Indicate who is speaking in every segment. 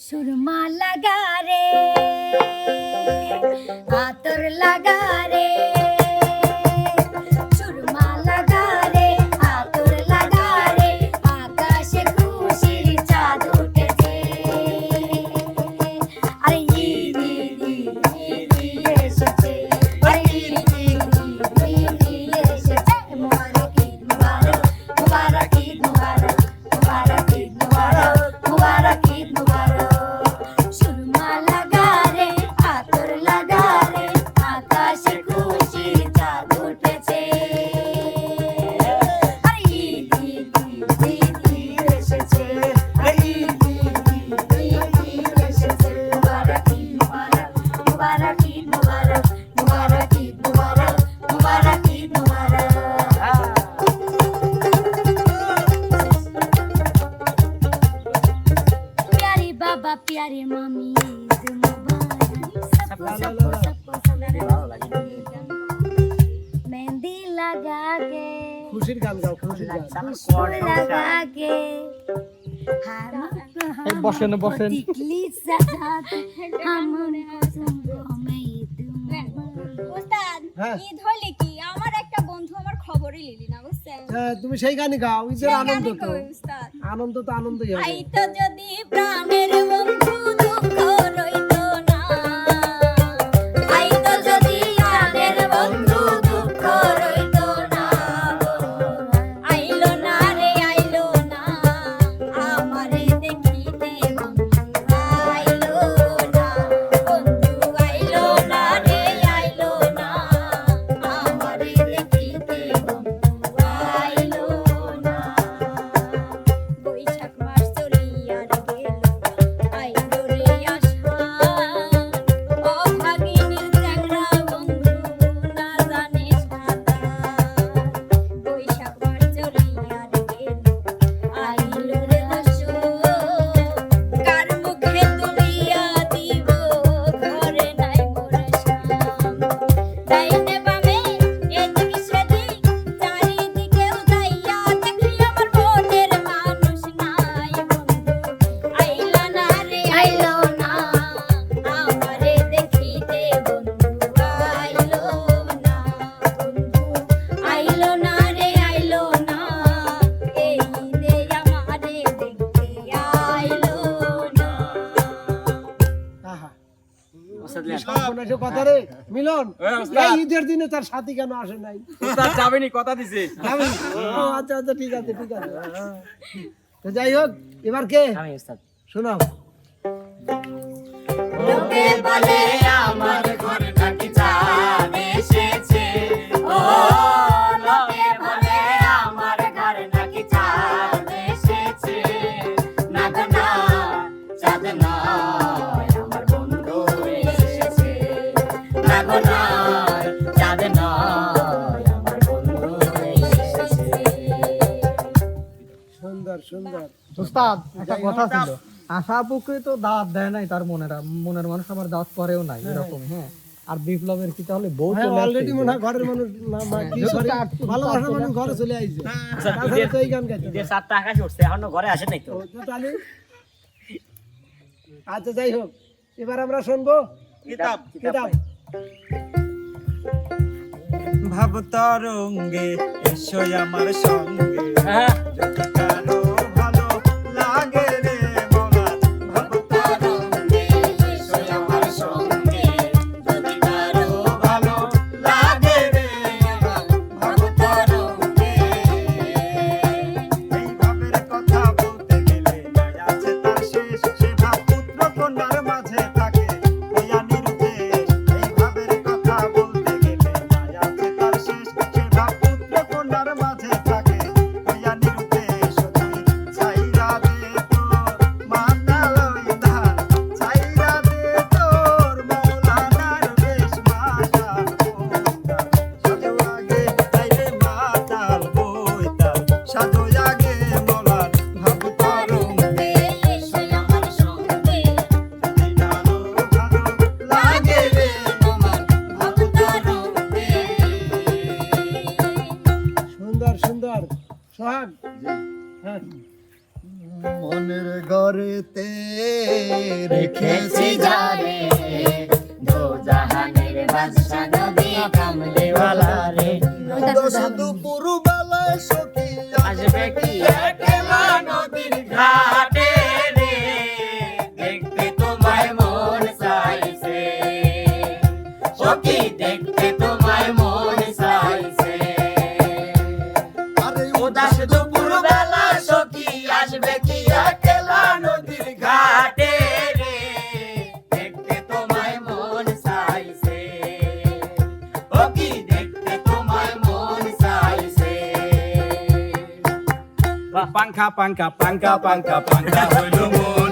Speaker 1: सुरमा लगा रे आतर लगा रे सुरमा लगा रे आतर लगा रे आकाशे खुशिर चाँद उठेছে আরে ঈদ এসেছে আরে ঈদ এসেছে মুবারক ঈদ মুবারক মুবারক ঈদ মুবারক মুবারক ঈদ মুবারক মুবারক ঈদ মুবারক সুরমা লাগা রে আতর লাগা রে আকাশে খুশির চাঁদ উঠেছে আরে ঈদ ঈদ ঈদ ঈদ এসেছে আরে ঈদ ঈদ ঈদ এসেছে মুবারক ঈদ মুবারক মুবারক ঈদ মুবারক মুবারক ঈদ মুবারক মুবারক ঈদ মুবারক प्यारे बाबा प्यारे मामी ईद मुबारक सबको मेहंदी लगा के
Speaker 2: খুশির গান গাও খুশির গান
Speaker 1: लगा के
Speaker 3: বসেন বসেন
Speaker 1: टिकली सजाते हम तुमको मैं ईद मुबारक
Speaker 4: উস্তাদ
Speaker 2: হ্যাঁ।
Speaker 4: ঈদ হলে কি আমার একটা বন্ধু আমার খবরই নিলি না বুঝছেন
Speaker 2: হ্যাঁ, তুমি সেই গানই গাও ঈদের
Speaker 4: সেই
Speaker 2: আনন্দ
Speaker 4: গানই
Speaker 2: তো
Speaker 4: কই উস্তাদ
Speaker 2: আনন্দ তো আনন্দই হবে
Speaker 4: আই তো যদি প্রাণের বন্ধু দুঃখ রইতো না
Speaker 1: আই তো যদি প্রাণের বন্ধু দুঃখ রইতো না
Speaker 4: আইলো না রে আইলো না আমারে দেখিতে বন্ধু আইলো না বন্ধু আইলো না রে আইলো না আমারে দেখিতে বন্ধু আইলো না বৈশাখ মাস চলিয়া গেল আইলো রে আশা অভাগিনীর চ্যাংড়া বন্ধু না জানে সাদা বৈশাখ মাস চলিয়া গেল আইলো রে দস্যু কার মুখে তুলিয়া দিব ঘরে নাই মোর শাম ডাইনে বামে এদিক সেদিক চারিদিকে উদাইয়া দেখি আমার মনের মানুষ নাই বন্ধু আইলা না রে আইলো না আমারে দেখিতে বন্ধু আইলো না বন্ধু আইলো না রে আইলো না এই ঈদে আমারে দেখতে আইলো না
Speaker 2: আহা কি সর্বনাশে কথা রে মিলন এই ঈদের দিনে তার সাথী কেন আসে নাই
Speaker 3: উস্তাদ যাবেনি কথা দিছে
Speaker 2: আমি ও আচ্ছা আচ্ছা ঠিক আছে তো যাই হোক এবার কে
Speaker 3: আমি উস্তাদ
Speaker 2: শোনাও
Speaker 1: লোকে বলে আমার ঘর নাকি চাঁদ এসেছে ও লোকে বলে আমার ঘর নাকি চাঁদ এসেছে না গো না চাঁদ নয় আমার বন্ধু এসেছে না গো না চাঁদ নয় আমার বন্ধু এসেছে
Speaker 2: সুন্দর সুন্দর
Speaker 3: উস্তাদ একটা কথা ছিল আশা আপুকে তো দাওয়াত দেয় নাই তার মনের মানুষ আমার দাওয়াত করেও নাই এরকম হ্যাঁ আর বিপ্লবের কি তাহলে বউ
Speaker 2: হ্যাঁ
Speaker 3: চলে
Speaker 2: অলরেডি মনে হয় ঘরের মানুষ না কি সরি ভালোবাসার মানুষ ঘরে চলে আইছে তাছাড়া তো এই গান গাইতে
Speaker 5: যে 7টা আকাশ উঠছে এখনো ঘরে আসে নাই তো
Speaker 2: তাহলে আচ্ছা যাই হোক এবার আমরা শুনবো
Speaker 5: কিতাব
Speaker 2: কিতাব
Speaker 6: ভাব তরঙ্গে এসো আমার সঙ্গে
Speaker 5: হ্যাঁ
Speaker 6: যদি কারো ভালো লাগে রে মোরা ভাব তরঙ্গে এসো আমার সঙ্গে যদি কারো ভালো লাগে রে ভাব তরঙ্গে এই ভাবের কথা বলতে গেলে নাই আছে তার শেষ সে ভাব পুত্র কন্যার মাঝে থাকে হইয়া নিরুপেশ এই ভাবের কথা বলতে গেলে নাই আছে তার শেষ সে ভাব পুত্র কন্যার মাঝে থাকে হইয়া নিরুপেশ
Speaker 1: রেখেছি যারে দো জাহানের বাদশা নবী কামলিওয়ালা রে
Speaker 6: দুপুর বেলায় সখী
Speaker 1: আসবে কি একলা নদীর ঘাটে রে দেখতে তোমায় মন চাইছে সখী দেখতে তোমায় মন চাইছে
Speaker 6: আরে
Speaker 1: উদাস দুপুর বেলা সখী আসবে কি একলা নদীর ঘাটে রে দেখতে তোমায় মন চাইছে ও কি দেখতে তোমায় মন চাইছে
Speaker 5: পাঙ্খা পাঙ্খা পাঙ্খা পাঙ্খা পাঙ্খা হইল মন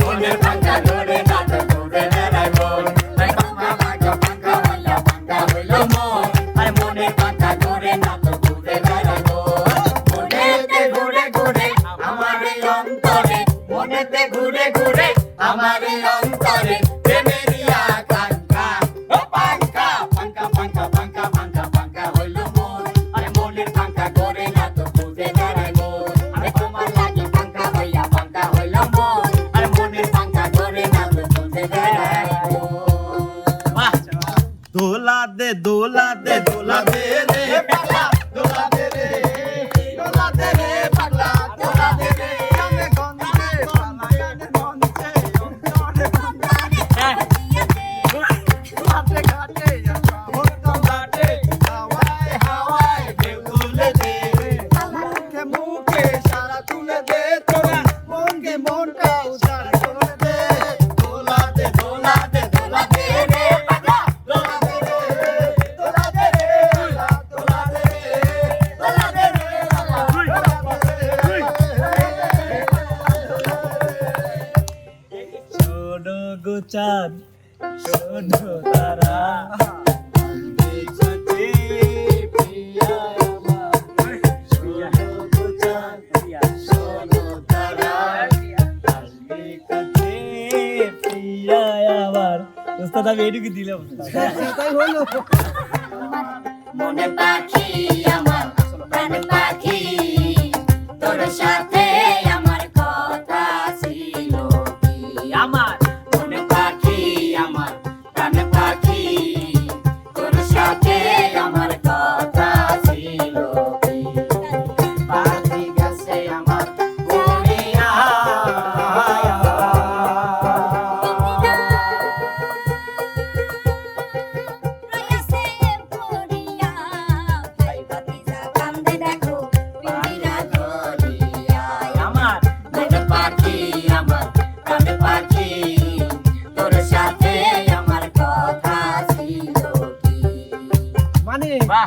Speaker 1: মনের পাঙ্খা ধরে নাচে ঘুরে বেড়ায় মন পাঙ্খা পাঙ্খা পাঙ্খা হইলা পাঙ্খা হইল মন আর মনের পাঙ্খা ধরে নাচে ঘুরে বেড়ায় মন মনেতে ঘুরে ঘুরে আমার এই অন্তরে মনেতে ঘুরে ঘুরে আমার এই অন্তরে প্রেমেরই আকাঙ্ক্ষা ও পাঙ্খা পাঙ্খা পাঙ্খা পাঙ্খা পাঙ্খা পাঙ্খা হইল মন আরে মনের পাঙ্খা ধরে নাচে ঘুরে বেড়ায় মন আরে তোমার লাগে পাঙ্খা হইলা পাঙ্খা হইল মন আর মনের পাঙ্খা ধরে নাচে ঘুরে বেড়ায় মন বাহ
Speaker 6: দোলা দে দোলা দে দোলা দে রে পাগলা দোলা দে রে দোলা দে রে পাগলা দোলা দে রে গানে গন্ধে পালা গানে গন্ধে অন্তরে ঘাটে ঘাটে হরদম ঘাটে হাওয়ায় হাওয়ায় ঢেউ তুলে দে মুখে মুখে সারা তুলে দে তোরা মনকে মনটা উজাড় করে দে দোলা দে দোলা দে দোলা দে রে পাগলা দোলা দে রে দোলা দে রে দোলা দে রে দোলা দে রে
Speaker 5: শোনো গো চাঁদ শোনো তারা
Speaker 6: দেখতে প্রিয়া আমার শোনো গো চাঁদ শোনো তারা
Speaker 5: আসবে কাছে প্রিয়া আমার ওস্তাদ আমি এটুকু দিলাম
Speaker 2: তাই হইলো
Speaker 1: মনে পাখি আমার প্রাণ পাখি তোর সাথে আমার কথা ছিল কি আমার মনে পাখি আমার প্রাণ পাখি তোর সাথে আমার কথা ছিল কি পাখি গেছে আমার উড়িয়া
Speaker 4: রয়েছে পড়িয়া ভাই ভাতিজা কান্দে দেখো পিন্ডিরা ধরিয়া
Speaker 1: আমার মনে পাখি আমার প্রাণ পাখি তোর সাথে আমার কথা ছিল কি
Speaker 2: মানে
Speaker 1: বাহ